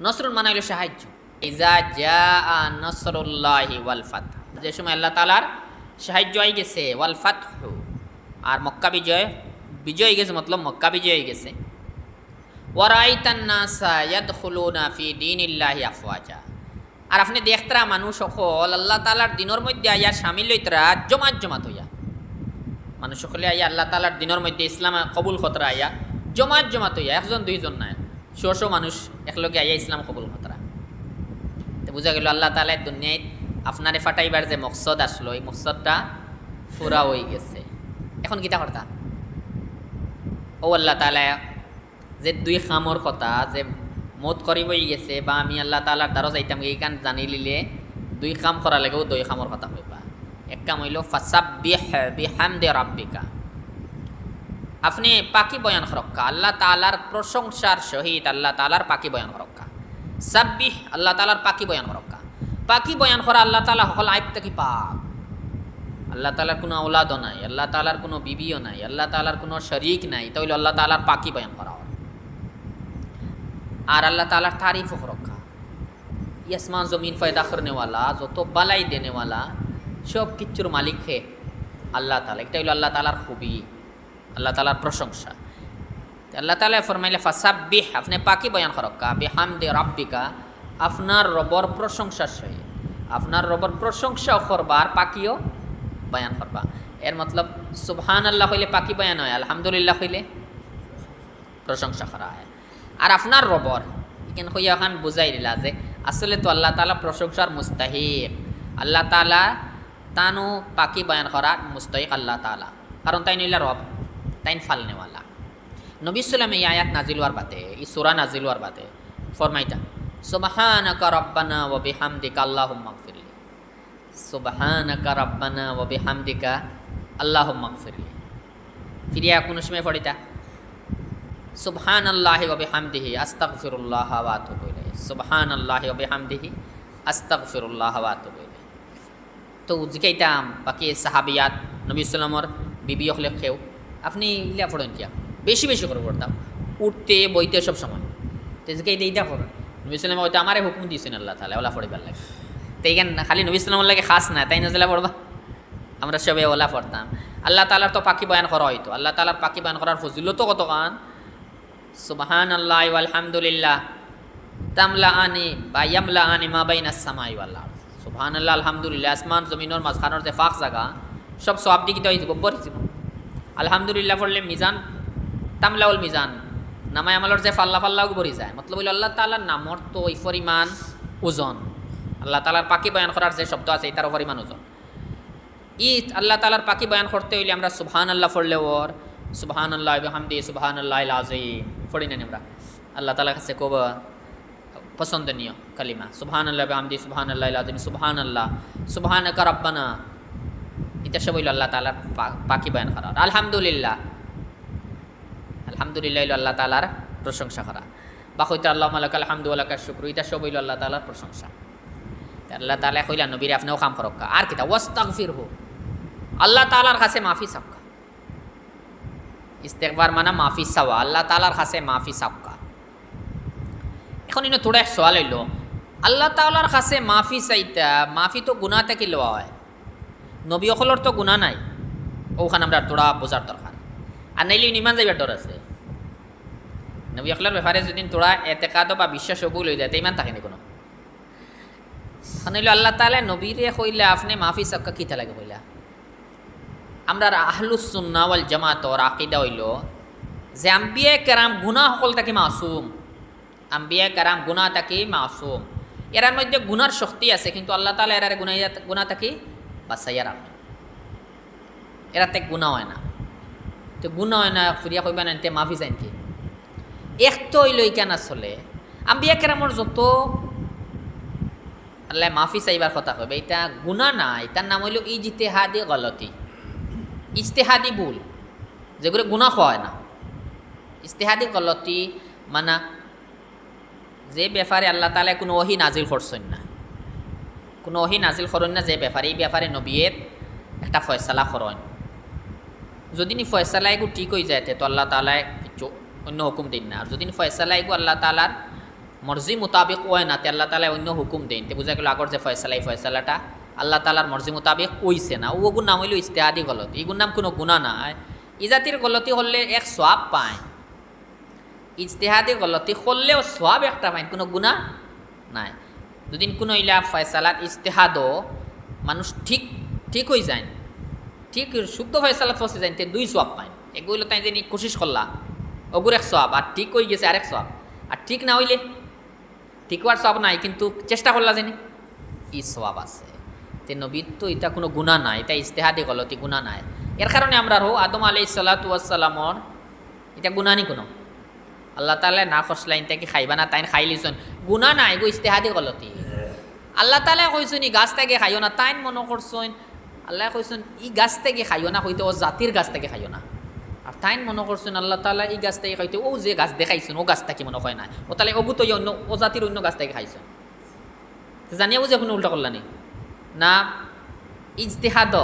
নসরুন মানে হলো সাহায্য। ইজা জাআ নসরুল্লাহি ওয়াল ফাতহ, যে সময় আল্লাহ তাআলার সাহায্য হয়ে গেছে, ওয়াল ফাতহু আর মক্কা বিজয়, বিজয় গেছে মতলব মক্কা বিজয় হয়ে গেছে। ওয়ারাইতান নাসা ইয়াদখুলুনা ফি দীনিল্লাহি আফওয়াজা, আর আপনি দেখতরা মানুষ সকল আল্লাহ তাআলার দিনের মধ্যে আইয়া শামিল হইতরা জমাত জমাত হইয়া, মানুষ সকলে আইয়া আল্লাহ তাআলার দিনের মধ্যে ইসলাম কবুল খতরা আইয়া জমাত জমাত হইয়া, একজন দুইজন নাই, শো মানুষ একলগে আইয়া ইসলাম কবুল খতরা। তো বোঝা গেল আল্লাহ তাআলা দুনিয়ায় আপনারে ফাটাইবার যে মকসদ আসলো, এই মকসদটা পুরা হয়ে গেছে। এখন কিতা করতা? ও আল্লাহ তাআলা যে দুই খামর কথা যে মত করিবই গেছে, বা আমি আল্লাহ তাআলার দ্বারা যাইতাম, এই কান জানি লিলে দুই কাম করা লাগেও দুই খামর কথা হইবা। এক কাম হইল ফাসাব্বিহ বিহামদি রাব্বিকা, আপনি পাকি বয়ান করক্কা, আল্লাহ তাআলার প্রশংসার সহিত আল্লাহ তাআলার পাকি বয়ান করক্কা। সাব্বিহ, আল্লাহ তাআলার পাকি বয়ান করক্কা। পাকি বয়ান করা আল্লাহ তাআলা সকল আইব থেকে পাক। আল্লাহ তাআলার কোনো আওলাদও নাই, আল্লাহ তাআলার কোনো বিবিও নাই, আল্লাহ তাআলার কোনো শরীক নাই, তাহলে আল্লাহ তাআলার পাকি বয়ান করা হয়। আর আল্লাহ তাআলার তারিফও রক্ষা, আসমান জমিন ফয়দা করনেওয়ালা, যত বালাই দেনেওয়ালা, সব কিচ্ছুর মালিক হে আল্লাহ তাআলা। এটা হইল আল্লাহ তাআলার খুবই, আল্লাহ তাআলার প্রশংসা। আল্লাহ তাআলা ফরমাইলে ফাসাব্বিহ, আপনি পাকি বয়ান করক্কা, বিহামদি রাব্বিকা, আপনার রবর প্রশংসার সহিত, আপনার রবর প্রশংসা করবার পাকিও বয়ান করবা। এর মতলব সুবহানাল্লাহ হইলে পাকি বয়ান হয়, আলহামদুলিল্লাহ হইলে প্রশংসা করা হয়। আর আপনার রবর এখানে হইয়া খান বুঝাই দিলা যে আসলে তো আল্লাহ তাআলা প্রশংসার মুস্তাহিক, আল্লাহ তাআলা তানু পাকি বয়ান করার মুস্তাহিক আল্লাহ তাআলা, কারণ তাই নিলা রব, তাইন ফালনেওয়ালা। নবী সাল্লাম এই আয়াত নাজিল হওয়ার বাদে, এই সূরা নাজিল হওয়ার বাদে ফরমাইতা সুবহানাকা রাব্বানা ওয়া বিহামদিকা আল্লাহুম্মা গফিরলি, সুবহানাকা রাব্বানা ওয়া বিহামদিকা আল্লাহুম্মা গফিরলি। ফিরিয়া কোন সময় পড়িতা সুবহানাল্লাহি ওয়া বিহামদিহি আস্তাগফিরুল্লাহ ওয়া আতুবু ইলাইহি, সুবহানাল্লাহি ওয়া বিহামদিহি আস্তাগফিরুল্লাহ ওয়া আতুবু ইলাইহি। তো জিকাইতাম বাকি সাহাবিয়াত নবী সাল্লামর বিবি হলে খেও, আপনি ইলা পড়েন কিয়া বেশি বেশি করে পড়তাম, উঠতে বইতে সব সময়। তো জিকাইতে এইটা পড়েন, নবী সাল্লাম হয়তো আমারে হুকুম দিয়েছেন আল্লাহ তাআলা ওলা পড়িবার লাগে। তো এইখান খালি নবী সাল্লামের লাগে খাস না, তাই নজলা পড়বা, আমরা সবে ওলা পড়তাম। আল্লাহ তাআলার তো পাকি বয়ান করা হয়তো, আল্লাহ তাআলার পাকি বয়ান করার ফজিলত কত কান। সুবহানাল্লাহি ওয়াল হামদুলিল্লাহ তামলাআনি বা ইয়ামলাআনি মা বাইনাস সামাই ওয়াল আরদ, সুবহানাল্লাহ আলহামদুলিল্লাহ, আসমান জমিনের মাঝখানের যে ফাঁক জায়গা সব সওয়াব দিকে তো হইব বরিছিল। আলহামদুলিল্লাহ পড়লে মিজান তামলাউল মিজান, নামায় আমলের যে ফাল্লা ফাল্লাও ভরি যায়। মতলব হইল আল্লাহ তাআলার নামর তো এই পরিমাণ ওজন, আল্লাহ তাআলার পাকি বয়ান করার যে শব্দ আছে এটার পরিমাণ ওজন। আল্লাহ তাআলার পাকি বয়ান করতে হইলে আমরা সুবহানাল্লাহ পড়লে ওর সুবহানাল্লাহি ওয়া বিহামদিহি সুবহানাল্লাহিল আযীম পড়ি না আমরা, আল্লাহ তাআলার কাছে খুব পছন্দনীয় কালিমা সুবহানাল্লাহি ওয়া বিহামদিহি সুবহানাল্লাহিল আযীম, সুবহানাল্লাহ, সুবহানাকা রাব্বানা, এটা সব হইল আল্লাহ তাআলার পাকি বয়ান করা। আলহামদুলিল্লাহ, আলহামদুলিল্লাহ হইল আল্লাহ তাআলার প্রশংসা করা। বা কইতে আল্লাহুম্মা লাকাল হামদু ওয়া লাকাশ শুকরু, এটা সব হইল আল্লাহ তাআলার প্রশংসা। আল্লাহ তাআলা কইলা নবীরে আপনিও কাম করক্কা। আর কিতা ওয়াস্তাগফিরহু, আল্লাহ তাআলার কাছে মাফি চাওয়া। ইস্তেগফার মানে মাফি চাওয়া, আল্লাহ তাআলার কাছে মাফি চাওয়া। এখন ইনো থোড়া এক সওয়াল হইল, আল্লাহ তাআলার কাছে মাফি চাইতা, মাফি তো গুনাহ থেকে লওয়া হয়, নবী সকলের তো গুনাহ নাই, ওখানে আমরা থোড়া বোঝার দরকার। আর নাইলে ইমান যাইবার ডর আছে। নবী সকলের ব্যাপারে যদি থোড়া এতেকাদ বা বিশ্বাস কবুল হয়ে যায়, তো ইমান থাকে না কোনো। হইল আল্লাহ তাআলা নবীরে কইলা আপনি মাফি চাওয়া কিতা লাগে কইলা। আমরা আহলুস সুন্নাহ ওয়াল জামাতর আকীদা হইল যে আম্বিয়া কেরাম গুনাহ সকল থেকে মাসুম, আম্বিয়া কেরাম গুনাহ থেকে মাসুম। এরার মধ্যে গুনার শক্তি আছে, কিন্তু আল্লাহ তাআলা এরারে গুনাহ থেকে বাঁচাইয়া রাখে, এরাতে গুনাহ হয় না। তো গুনাহ হয় না ফিরিয়া কইবা না মাফি চাইন কি এক তো হইল কেন চলে। আম্বিয়া কেরামর যত আল্লাহ মাফি চাইবার কথা কইবে, এটা গুনাহ না, এটার নাম হইল ইজতিহাদি গলতি, ইজতিহাদি ভুল, যেগুলো গুনাহ হয় না। ইজতিহাদি গলতি মানা যে ব্যাপারে আল্লাহ তাআলা কোনো ওহী নাজিল করছেন না, কোনো ওহী নাজিল করেন না, যে ব্যাপারে এই ব্যাপারে নবীর একটা ফয়সালা করেন। যদি নি ফয়সালা এগু ঠিক হয়ে যায় তো আল্লাহ তাআলা কিছু অন্য হুকুম দিন না। আর যদি নি ফয়সালা এগু আল্লাহ তাআলার মর্জি মোতাবেক ওয় না তে আল্লাহ তালা অন্য হুকুম দেন তে বুঝা গেল আগর যে ফয়সালা এই ফয়সালাটা আল্লাহ তালার মর্জি মোতাবেক ওইছে না ও গুণ নাম হইল ইস্তেহাদি গলতি এগুর নাম কোনো গুণা নাই। ই জাতির গলতি হলে এক সোয়াব পায়, ইজতেহাদি গলতি করলেও সোয়াব একটা পায়, কোনো গুণা নাই। দুদিন কোনো ইলা ফয়সালাত ইজতেহাদও মানুষ ঠিক ঠিক হয়ে যায়, ঠিক শুদ্ধ ফয়সালাত ফসে যায় তে দুই সোয়াব পায়। এগুলো তাই যে কোশিশ করলা ওগুর এক সোয়াব, আর ঠিক হয়ে গেছে আরেক সোয়াব। আর ঠিক না হইলে ঠিক হওয়ার সব নাই কিন্তু চেষ্টা করলা জানি ই সোয়াব আছে। তে নবীর তো এটা কোনো গুণা নাই, এটা ইজতেহাদি গলতি গুণা নাই। এর কারণে আমরা আদম আলাইহিস সালাতু ওয়াস সালামর এটা গুণা নি কোনো, আল্লাহ তাআলা না খসলাইন তাকে খাইবা না তাইন খাই লিছন গুণা নাই গো, ইজতেহাদি গলতি। আল্লাহ তাআলা কইছেন ই গাছ থেকে খাইও না, তাইন মনে করছেন আল্লাহ কইছেন ই গাছ থেকে খাইও না, হইতে ও জাতির গাছ থেকে খাইও না। আর তাইন মনে করছেন আল্লাহ তাআলা এই গাছ থেকে খাইতে ও যে গাছ দেখাইছেন ও গাছ থেকে মনে হয় না, ও তাহলে ওগু তো অন্য ও জাতির অন্য গাছ থেকে খাইছেন। জানিয়া বুঝে কোনো উল্টা করলানি না, ইজতিহাদ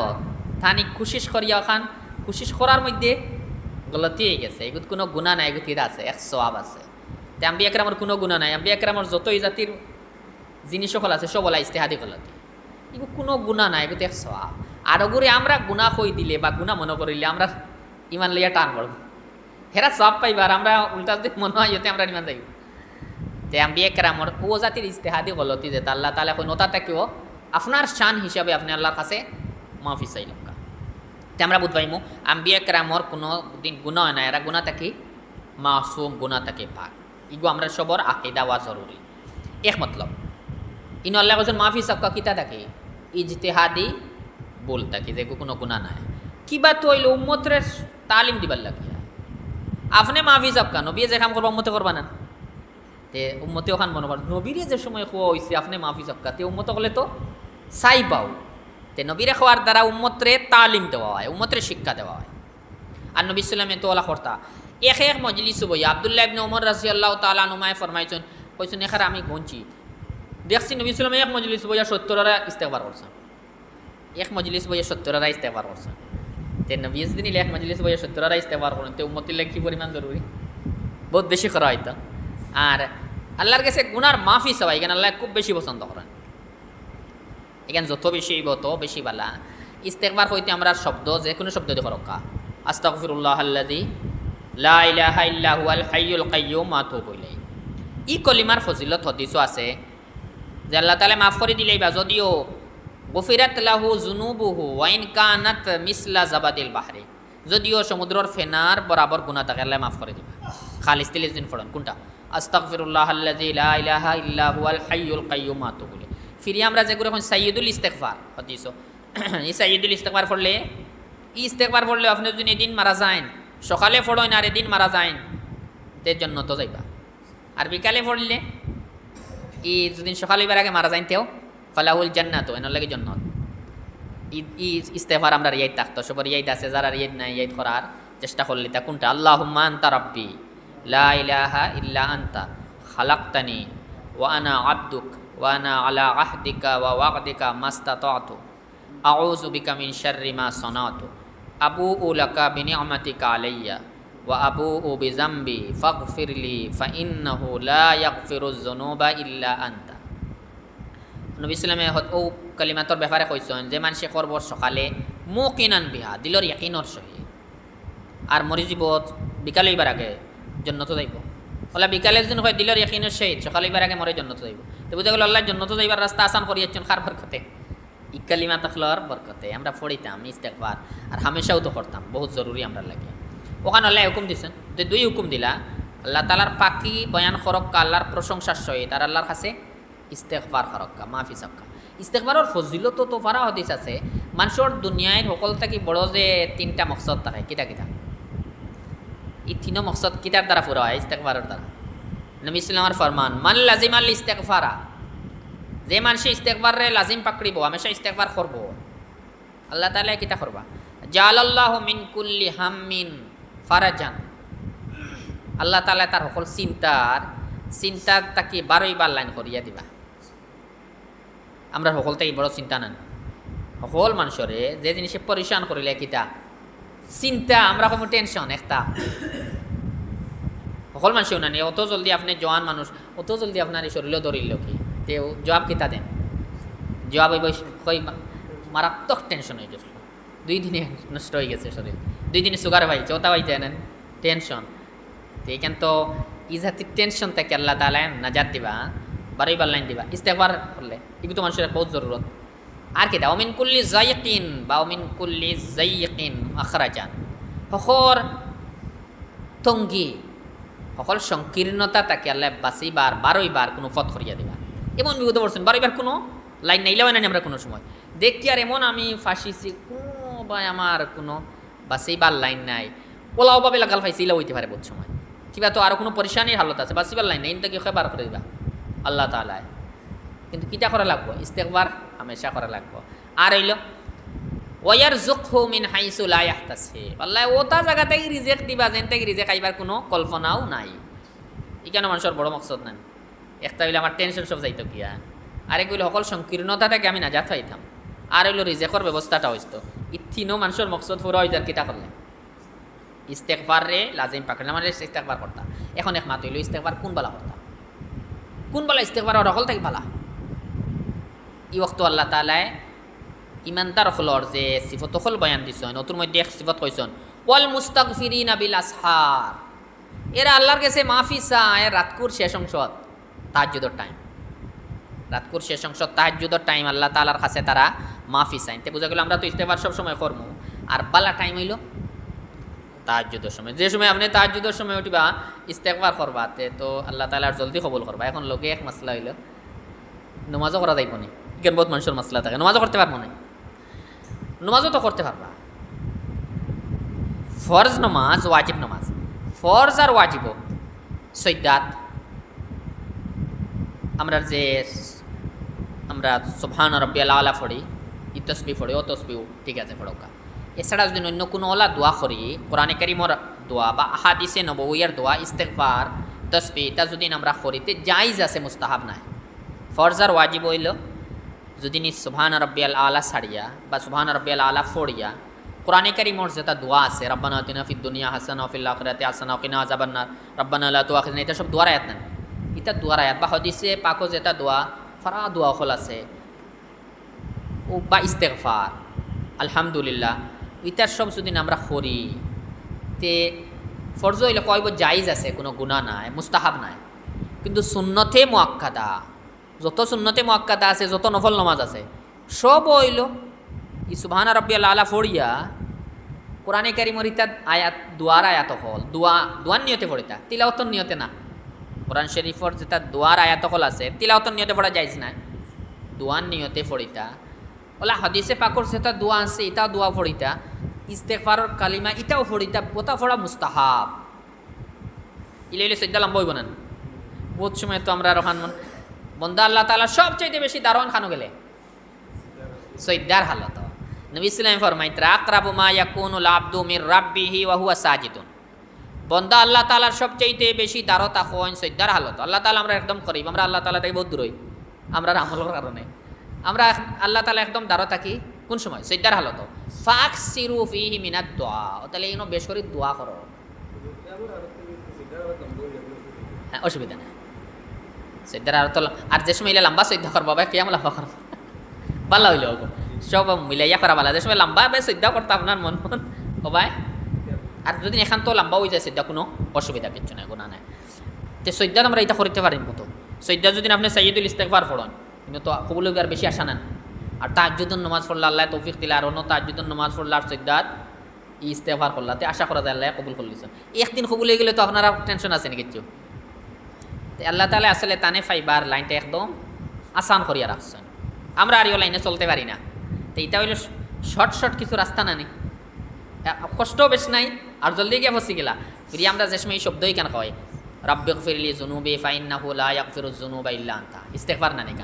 থানি কোশিশ করিয়া খান, কোশিশ করার মধ্যে গলতি হয়ে গেছে, এগুলো কোনো গুণা নাই, এগুলো আছে এক সওয়াব আছে। তে আম্বিয়া কেরামর কোনো গুণা নাই, আম্বিয়া কেরামর যতই জাতির জিনিস সকল আছে সব বলা ইজতিহাদি গলতি, এগুলো কোনো গুণা নাই, এগুলো এক সওয়াব। আর ওগুলো আমরা গুণা কই দিলে বা গুণা মনে করিলে আমরা ইমান লইয়া টান পড়ব, হেরা সব পাইবার আমরা উল্টা যদি মনে হয় এতে আমরা ইমান যাইব। তে আম্বিয়া কেরামর ও জাতির ইজতিহাদি গলতি যেটা আল্লাহ তাআলা কই নতা কেউ আপনার শান হিসাবে আপনি আল্লাহর কাছে মাফি চাইল। তে আমরা বুঝ পাইমু আম্বিয়া কেরামর কোনো দিন গুণা হয় না, এরা গুণা থাকি মাসুম, গুণা থাকে পাক। ইগো আমরা সবর আকিদা ওয়া জরুরি এক মতলব। ইনো আল্লাহ কইছেন মাফি সাক্কা কিতা থাকে ইজতিহাদি বল থাকে যে কোনো গুণা নাই। কিবা তো হইল উম্মতরে তালিম দিবার লাগে, আপনি মাফি সাক্কা নবী যে কাম করবা উম্মতে করবা না, তে উম্মতে ওখান মনে কর নবীরে যে সময় খোয়া হয়েছে আপনি মাফি সাক্কা তে উম্মত হলে তো চাই পাও। তে নবীরে খাওয়ার দ্বারা উম্মতরে তালিম দেওয়া হয়, উম্মতরে শিক্ষা দেওয়া হয়। আর নবী সাল্লামে তো ওলা করতা এক এক মজলিস বই আব্দুল্লাহ ইবনে ওমর রাদিয়াল্লাহু তাআলা আনহুমায় ফরমাইছেন কইছেন এখানে আমি গুনছি দেখছি নবী সাল্লামে এক মজলিস বইয়া 70রা ইস্তেগফার করছেন, এক মজলিস বইয়া 70রা ইস্তেগফার করছেন। তে নবী দিন এক মজলিস বইয়া 70রা ইস্তেগফার করেন তে উম্মতের লাগি কি পরিমাণ জরুরি, বহুত বেশি করা হয়তো। আর আল্লাহর কাছে গুনার মাফি চাওয়া এখানে আল্লাহ খুব বেশি পছন্দ করেন, এখানে যত বেশি তত বেশি বালা। ইস্তেগফার হইতে আমরা শব্দ যে কোনো শব্দ দিয়ে করকা আস্তাগফিরুল্লাহাল্লাযী লা ইলাহা ইল্লা হুয়াল হাইয়ুল কাইয়্যুম ওয়া আতুবু ইলাইহি। ই কলিমার ফজিলত হদিসও আছে যে আল্লাহ তাআলা মাফ করে দিলেই বা যদিও গফিরাত লাহু যুনুবুহু ওয়া ইন কানাত মিসলা জাবাদিল বাহরি, যদিও সমুদ্রের ফেনার বরাবর গুনাহ থাকে আল্লাহ মাফ করে দিবে। খালিস দিলে দিন পড়েন কোনটা আস্তাগফিরুল্লাহাল্লাযী লা ইলাহা ইল্লা হুয়াল হাইয়ুল কাইয়্যুম ওয়া আতুবু ইলাইহি। ফিরে আমরা যেগুলো এখন সাইয়্যিদুল ইস্তেগফার হদিস, এই সাইয়্যিদুল ইস্তেগফার পড়লে ই ইস্তেগফার পড়লে আপনি যদি এদিন মারা যান সকালে পড়েন আর এদিন মারা যান তে জন্নত যাইবা। আর বিকালে পড়লে ই যদি সকালে এবার আগে মারা যান তেও ফালাহুল জান্নাত, এনার লাগে জন্নত। ই ইস্তেগফার আমরা রিয়াইত থাকতো সবার রিয়াইত আছে, যারা রিয়াইত নাই রিয়াইত করার চেষ্টা করলে তা কোনটা আল্লাহুম্মা আনতা রাব্বি লা ইলাহা ইল্লা আনতা খালাকতানি ওয়া আনা আবদুক ওয়া আনা আলা আহদিকা ওয়া ওয়া'দিকা মাস্তাতা'তু আউযু বিকা মিন শাররি মা সানাতু আবুউ লাকা বিনি'মাতিকা আলাইয়া ওয়া আবুউ বিযামবি ফাগফিরলি ফাইন্নাহু লা ইয়াগফিরুয যুনুবা ইল্লা আনতা। নবী সাল্লাল্লাহু আলাইহি ও কালিমাতর ব্যাপারে কইছেন যে মানুষে করব সকালে মুকিনান বিহা দিলর ইয়াকিনর সহিত, আর মরি জীবত বিকালে এবার আগে জন্নত যাইব। ওলা বিকালে একজন হয় দিলর ইয়াকিনের সহিত সকালে এবার আগে মরে জন্নত যাইব। তো বুঝা গেল আল্লাহ জন্নত যাইবার রাস্তা আসান করিয়েছেন কার বরকতে, ই কালিমা তাখলার বরকতে। আমরা পড়িতাম ইস্তেগফার আর হামেশাও তো করতাম, বহুত জরুরি আমরা লাগে। ওখানে আল্লাহ হুকুম দিচ্ছেন যে দুই হুকুম দিলা আল্লাহ তাআলার পাকি বয়ান করক্কা আল্লাহর প্রশংসার সহিত আর আল্লাহর কাছে ইস্তেগফার করক্কা মাফি চাক্কা। ইস্তেগফারের ফজিলত তো ফারা হদিস আছে, মানুষের দুনিয়ায় সকল থাকি বড় যে তিনটা মকসদ থাকে কিতা কিতা, এই তিনো মকসদ কিতার দ্বারা পুরা হয় ইস্তেগফারের দ্বারা। নবী সাল্লাল্লাহু আলাইহি ফরমান মান লাজিমাল ইস্তেগফারা, যে মানুষে ইস্তেগফারে লাজিম পাকড়িব হামেশা ইস্তেগফার করব আল্লাহ তাআলা কিতা করবা জালাল্লাহু মিন কুল্লি হাম্মিন ফারাজান, আল্লাহ তাআলা তার সকল চিন্তা তাকে 12বার লাইন করিয়া দিবা। আমরা সকল থেকে বড় চিন্তা নেন, সকল মানুষরে যে জিনিসে পরিশান করিলে কিতা চিন্তা, আমরা কোনো টেনশন একটা সকল মানুষেও নেন। অত জলদি আপনি জওয়ান মানুষ অত জলদি আপনার এই শরীরও ধরিল কি তে জবাব কিতা দেন জবাব কই মারাত্মক টেনশন হয়ে গেছিল 2 দিনে নষ্ট হয়ে গেছে শরীর 2 দিনে সুগার ভাই চৌথা ভাই জানেন টেনশন তো এইখান তো ইজাতির টেনশন থেকে আল্লাহ তাআলা নাজাত দিবা বারবার লাইন দিবা ইস্তেগফার করলে এগুলো তো মানুষের বহুত জরুরত আর কি দাও মিন কুল্লি যায়কিন বা মিন কুল্লি যায়কিন আখরাজান হখর তঙ্গি সকল সংকীর্ণতা তাকে আল্লাহ বাঁচিবার 12 বার কোনো পথ করিয়া দিবা এমন বিপদে পড়ছেন 12 বার কোনো লাইন নাইলেও না আমরা কোনো সময় দেখি আর এমন আমি ফাঁসিছি কোনো বা আমার কোনো বাঁচিবার লাইন নাই ওলাও বাবে লাগাল ফাইছিলা হইতে পারে বহুত সময় কিবা তো আরও কোনো পরিশানির হালত আছে বাঁচিবার লাইন নাই ইনটা কি বার করে দিবা আল্লাহ তাআলা কিন্তু কিটা করা লাগবো ইস্তেগফার হামেশা করা লাগবো আর হইল ওয়ারযুকহু মিন হাইসু লা ইয়াহতাসিব আল্লাহ ওটা জায়গাতেই রিজিক দিবা যেন থেকে রিজিক আইবার কোনো কল্পনাও নাই এখানে মানুষের বড় মকসদ নাই একটা হইলে আমার টেনশন সব যাইতো গিয়া আরেক হইলে সকল সংকীর্ণতা থেকে আমি নাজাত পাইতাম আর হইল রিজিকের ব্যবস্থাটা হইতো ইথিনো মানুষের মকসদ পুরো হইতার কিটা করলে ইস্তেগফার রে লাজিম পাকড়ে মানে ইস্তেগফার করতা এখন এক মাত হইল ইস্তেগফার কোন বালা করতা কোন বালা ইস্তেগফার আর সকল থেকে বালা ই ওয়াক্ত আল্লাহ তাআলা ইমানদার হলর যে সিফত হল বয়ান দিছেন নতুন মধ্যে এক সিফত কইছেন ওয়াল মুস্তাগফিরিনা বিল আসহার এরা আল্লাহর কাছে মাফি চায় রাতকুর শেষ অংশ তাহাজ্জুদের টাইম রাতকুর শেষ অংশ তাহাজ্জুদের টাইম আল্লাহ তাআলার কাছে তারা মাফি চায় তে বুঝা গেল আমরা তো ইস্তেগফার সব সময় করব আর বালা টাইম হইল তাহাজ্জুদের সময় যে সময় আপনি তাহাজ্জুদের সময় উঠিবা ইস্তেগফার করবা তো আল্লাহ তাআলার জলদি কবুল করবা এখন লোকে এক মাসলা হইল নামাজও করা যাইব না কেন বহুত মানুষের মাসলা থাকে নামাজও করতে পারবো না নামাজও তো করতে পারবা ফরজ নামাজ ওয়াজিব নামাজ ফরজ আর ওয়াজিব সৈদাত আমরা যে আমরা সুবহান রাব্বিয়াল আলা পড়ি ই তসবিহ পড়ি ও তসবিহ ঠিক আছে পড়োকা এছাড়া যদি অন্য কোনো ওলা দোয়া করি কোরআনে কারিমর দোয়া বা আহাদিসে নবওয়িয়ার দোয়া ইস্তেগফার তসবিহ তা যদি আমরা করিতে জায়েজ আছে মুস্তাহাব নাই ফরজ আর ওয়াজিব হইল যদি নি সুবহান রাব্বিয়াল আলা ছাড়িয়া বা সুবহান রাব্বিয়াল আলা পড়িয়া কোরআনে কারিমর যেটা দোয়া আছে রব্বানা আতিনা ফিদ দুনিয়া হাসানা ওয়া ফিল আখিরাতি হাসানা ওয়া কিনা আযাবান্নার রব্বানা লা তুআখিযনা এটা সব দোয়ার আয়াত না এটা দোয়ার আয়াত বা হাদিসে পাকো যেটা দোয়া ফারা দোয়া হল আছে ও বা ইস্তেগফার আলহামদুলিল্লাহ ইতার সব যদি আমরা করি তে ফরজ হইলে কইব জায়েজ আছে কোনো গুনাহ নাই মুস্তাহাব নাই কিন্তু সুন্নতে মুআক্কাদা যত সুন্নতে মুআক্কাদা আছে যত নফল নামাজ আছে সব হইল ই সুবহান রাব্বিয়াল আলা পড়িয়া কোরআনে কারিমর ইতা আয়াত দোয়ার আয়াত হল দোয়ার নিয়তে পড়িতা তিলাওয়াতর নিয়তে না কোরআন শরীফর যেটা দোয়ার আয়াত হল আছে তিলাওয়াতর নিয়তে পড়া জায়েজ না দোয়ার নিয়তে পড়িতা ওলা হাদিসে পাকর যেটা দোয়া আছে এটা দোয়া পড়িতা ইস্তেগফারর কালিমা ইটাও পড়িতা ওটা পড়া মুস্তাহাব ইলাইলে সজ্জা লম্বা হইব না বহুত সময় তো আমরা রহান বন্দা আল্লাহ তাআলা সবচেয়ে বেশি দারোয়ান খানো গেলে সৈদার হালত নবী সাল্লাল্লাহু ফরমাইতে আকরাবু মা ইয়াকুনুল আবদু মির রাব্বিহি ওয়া হুয়া সাজিদুন বন্দা আল্লাহ তাআলার সবচেয়ে বেশি দারতা হয় সৈদার হালত আল্লাহ তাআলা আমরা একদম করিব আমরা আল্লাহ তাআলা থেকে বহুত দূর হই আমরা আমলের কারণে আমরা আল্লাহ তাআলা একদম দারতা কি কোন সময় সৈদার হালত ফাকসিরু ফিহি মিনাদ দুআ তাহলে ইনো বেশ করে দোয়া করো হ্যাঁ অসুবিধা নেই সৈদার আর যে সময় লম্বা সৈদা করবো ভাই কেমন লম্বা করবো ভালো হইল সব মিলাইয়া করা ভালো যে সময় লম্বা ভাই সৈদা করতে আপনার মন ও ভাই আর যদি এখান তো লম্বা হয়ে যায় সৈদা কোনো অসুবিধা কিচ্ছু নাই গুণা নাই তো সৈদা আমরা এটা করতে পারিম তো সৈদা যদি আপনি সাইয়্যিদুল ইস্তেগফার পড়েন কিন্তু তো কবুল আর বেশি আশা নেন আর তাহাজ্জুদুন নামাজ পড়লে আল্লাহ তৌফিক দিলে আর অন্য তাহাজ্জুদুন নামাজ পড়লে আর সৈদাত ইস্তেগফার করলাতে আশা করা যায় আল্লাহ কবুল করলিছেন একদিন কবুল হয়ে গেলে তো আপনারা টেনশন আছে না কিচ্ছু আল্লাহ তাআলা আসলে তানে ফাইবার লাইনটা একদম আসান করিয়া রাখছেন আমরা আর এই লাইনে চলতে পারি না তো এটা হইল শর্ট কিছু রাস্তা না নেই কষ্টও বেশ নাই আর জলদি গিয়ে ফসি গেলা ফিরি আমরা যে সময় এই শব্দই কেন কয় রাব্বিগফিরলি যুনুবি ফাইন্নাহু লা ইয়াগফিরুজ যুনুবা ইল্লা আনতা ইস্তেগফার না নেই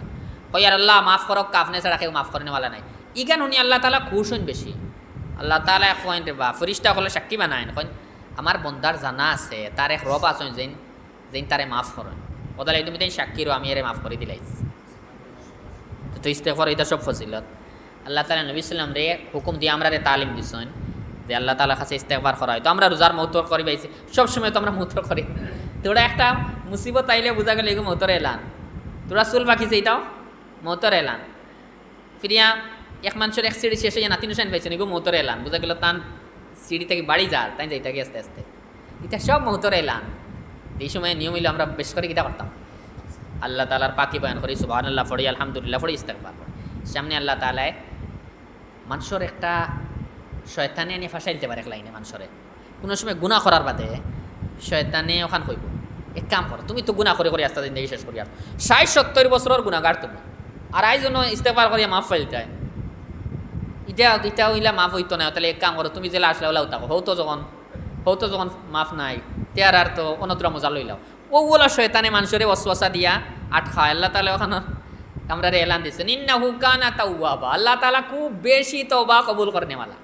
কয় আর আল্লাহ মাফ করক আপনি ছাড়া কেউ মাফ করেন ওয়ালা নাই ইগান উনি আল্লাহ তাআলা খুশ হন বেশি আল্লাহ তাআলা কইন রে বা ফেরেশতা হলে সাক্ষী বানায় কইন আমার বন্দার জানা আছে তার এক রব আছেন যেন তারে মাফ করেন ওদালে তুমি তাই সাক্ষীরও আমি এরে মাফ করে দিলাইছি তো ইস্তেগফার এটা সব ফজিলত আল্লাহ তাআলা নবী সাল্লাম রে হুকুম দিয়ে আমরা রে তালিম দিছেন যে আল্লাহ তাআলার কাছে ইস্তেগফার করা হয় তো আমরা রোজার মৌত করি পাইছি সব সময় তো আমরা মৌত করি তো ওটা একটা মুসিবত আইলে বোঝা গেল এগুলো মতর এলান তোরা চুল বাকিছে এটাও মতর এলান ফিরিয়া এক মানুষের এক সিঁড়ি শেষে নাতিন হুসেন পাইছেন এগুলো মতর এলান বোঝা গেল তান সিঁড়ি থেকে বাড়ি যার তাই যাই থাকে আস্তে আস্তে এটা সব মতর এলান এই সময় নিয়ম হইলে আমরা বেশ করে কিটা করতাম আল্লাহ তালার পাকি বয়ান করি সুবহানাল্লাহ পড়ি আলহামদুলিল্লাহ পড়ি ইস্তেগফার পড়ি সামনে আল্লাহ তালায় মানুষের একটা শয়তানে নিয়ে ফাঁসাই দিতে পারে এক লাইনে মানুষরে কোনো সময় গুণা করার বাদে শয়তানে ওখান কইব এক কাম করো তুমি তো গুণা করে করে আস্তে জিন্দগি শেষ করি আর ৬০-৭০ বছরের গুণাগার তুমি আর আই জন্য ইস্তেগফার করিয়া মাফ ফাইলতে হয় এটা হইলা মাফ হইতো না তাহলে এক কাম করো তুমি জেলা আসলে ওলাও থাকো হৌতো যখন মাফ নাই তেয়ার আর তো অনত্র মজা লইলাও ওগুলো শয়তানে মানুষের ওয়াসওয়াসা দিয়া আটকা আল্লাহ তাআলা ওখানে আমরা এলান দিচ্ছেন ইন্নাহু কানা তাওয়াবা আল্লাহ তাআলা খুব বেশি তওবা কবুল করনেওয়ালা